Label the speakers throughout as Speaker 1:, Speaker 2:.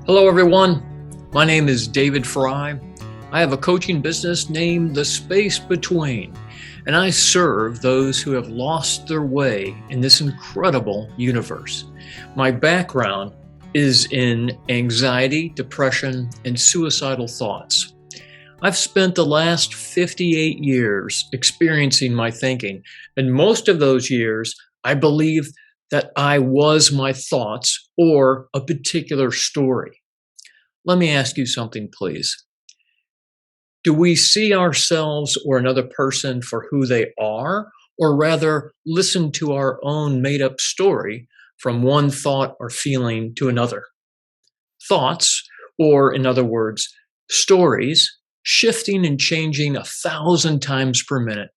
Speaker 1: Hello, everyone. My name is David Fry. I have a coaching business named The Space Between, and I serve those who have lost their way in this incredible universe. My background is in anxiety, depression, and suicidal thoughts. I've spent the last 58 years experiencing my thinking, and most of those years, I believe that I was my thoughts or a particular story. Let me ask you something, please. Do we see ourselves or another person for who they are, or rather listen to our own made up story from one thought or feeling to another? Thoughts, or in other words, stories, shifting and changing 1,000 times per minute.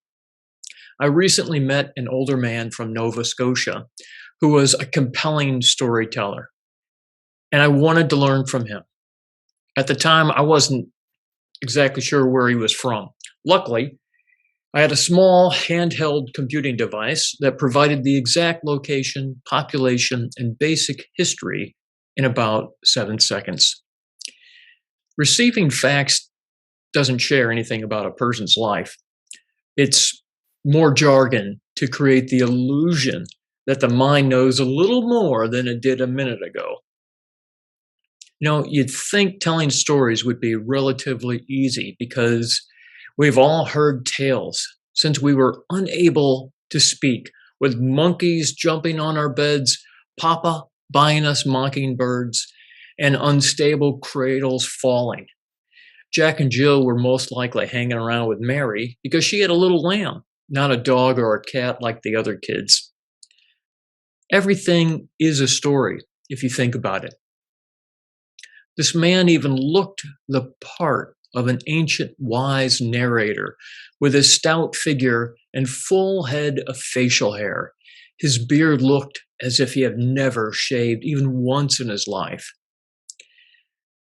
Speaker 1: I recently met an older man from Nova Scotia who was a compelling storyteller, and I wanted to learn from him. At the time, I wasn't exactly sure where he was from. Luckily, I had a small handheld computing device that provided the exact location, population, and basic history in about 7 seconds. Receiving facts doesn't share anything about a person's life. It's more jargon to create the illusion that the mind knows a little more than it did a minute ago. You'd think telling stories would be relatively easy because we've all heard tales since we were unable to speak, with monkeys jumping on our beds, Papa buying us mockingbirds, and unstable cradles falling. Jack and Jill were most likely hanging around with Mary because she had a little lamb, not a dog or a cat like the other kids. Everything is a story if you think about it. This man even looked the part of an ancient wise narrator with his stout figure and full head of facial hair. His beard looked as if he had never shaved even once in his life.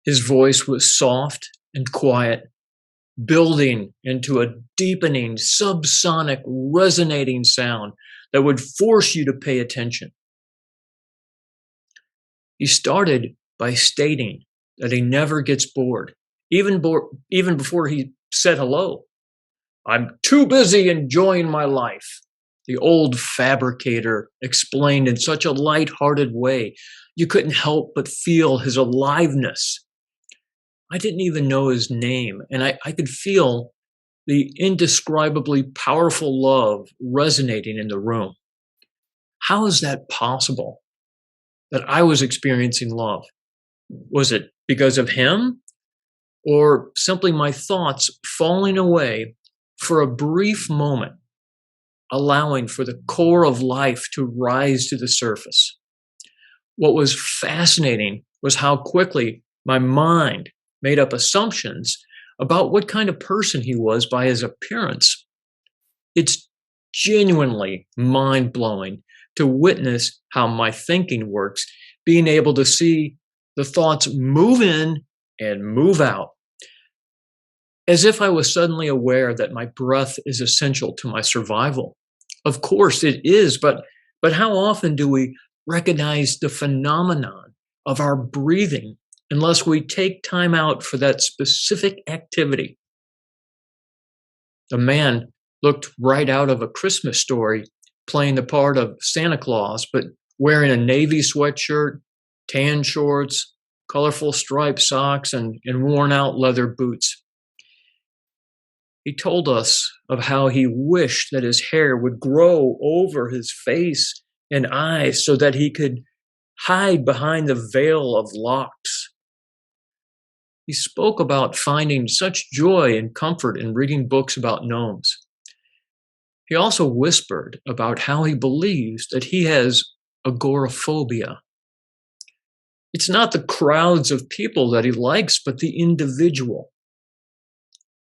Speaker 1: His voice was soft and quiet, building into a deepening, subsonic, resonating sound that would force you to pay attention. He started by stating that he never gets bored, even before he said hello. "I'm too busy enjoying my life," the old fabricator explained in such a light-hearted way you couldn't help but feel his aliveness. I didn't even know his name, and I could feel the indescribably powerful love resonating in the room. How is that possible, that I was experiencing love? Was it because of him, or simply my thoughts falling away for a brief moment, allowing for the core of life to rise to the surface? What was fascinating was how quickly my mind made up assumptions about what kind of person he was by his appearance. It's genuinely mind-blowing to witness how my thinking works, being able to see the thoughts move in and move out, as if I was suddenly aware that my breath is essential to my survival. Of course it is, but how often do we recognize the phenomenon of our breathing unless we take time out for that specific activity? The man looked right out of a Christmas story, playing the part of Santa Claus, but wearing a navy sweatshirt, tan shorts, colorful striped socks, and worn out leather boots. He told us of how he wished that his hair would grow over his face and eyes so that he could hide behind the veil of locks. He spoke about finding such joy and comfort in reading books about gnomes. He also whispered about how he believes that he has agoraphobia. It's not the crowds of people that he likes, but the individual.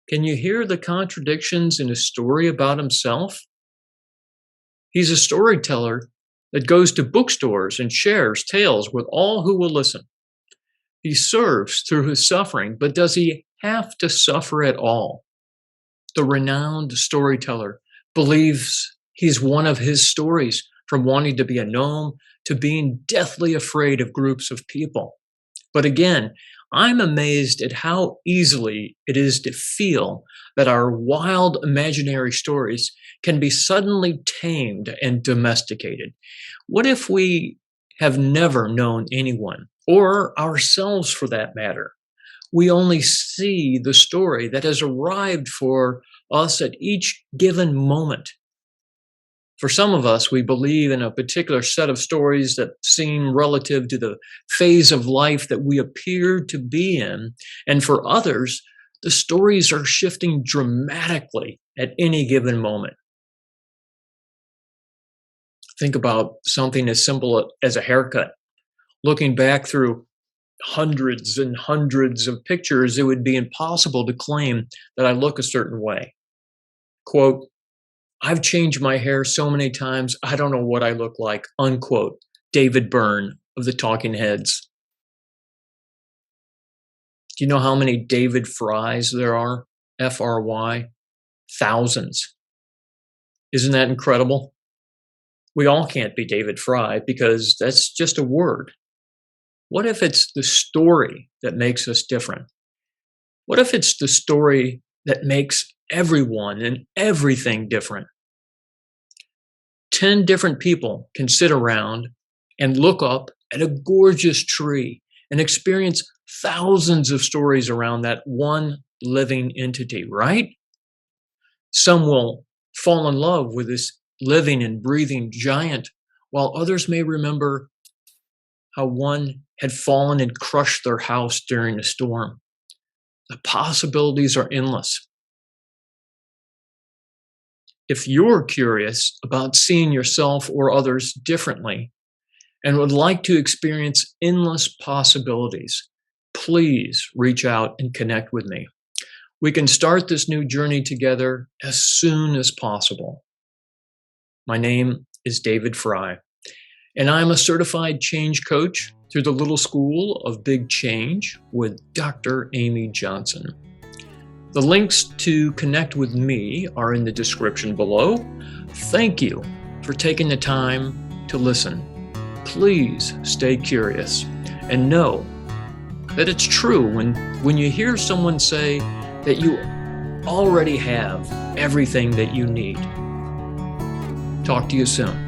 Speaker 1: Can you hear the contradictions in his story about himself? He's a storyteller that goes to bookstores and shares tales with all who will listen. He serves through his suffering, but does he have to suffer at all? The renowned storyteller believes he's one of his stories, from wanting to be a gnome to being deathly afraid of groups of people. But again, I'm amazed at how easily it is to feel that our wild imaginary stories can be suddenly tamed and domesticated. What if we have never known anyone, or ourselves for that matter? We only see the story that has arrived for us at each given moment. For some of us, we believe in a particular set of stories that seem relative to the phase of life that we appear to be in. And for others, the stories are shifting dramatically at any given moment. Think about something as simple as a haircut. Looking back through hundreds and hundreds of pictures, it would be impossible to claim that I look a certain way. Quote, I've changed my hair so many times, I don't know what I look like, unquote. David Byrne of the Talking Heads. Do you know how many David Frys there are? F-R-Y? Thousands. Isn't that incredible? We all can't be David Fry because that's just a word. What if it's the story that makes us different? What if it's the story that makes everyone and everything different? 10 different people can sit around and look up at a gorgeous tree and experience thousands of stories around that one living entity, right? Some will fall in love with this living and breathing giant, while others may remember how one had fallen and crushed their house during a storm. The possibilities are endless. If you're curious about seeing yourself or others differently and would like to experience endless possibilities, please reach out and connect with me. We can start this new journey together as soon as possible. My name is David Fry, and I'm a certified change coach through the Little School of Big Change with Dr. Amy Johnson. The links to connect with me are in the description below. Thank you for taking the time to listen. Please stay curious and know that it's true when you hear someone say that you already have everything that you need. Talk to you soon.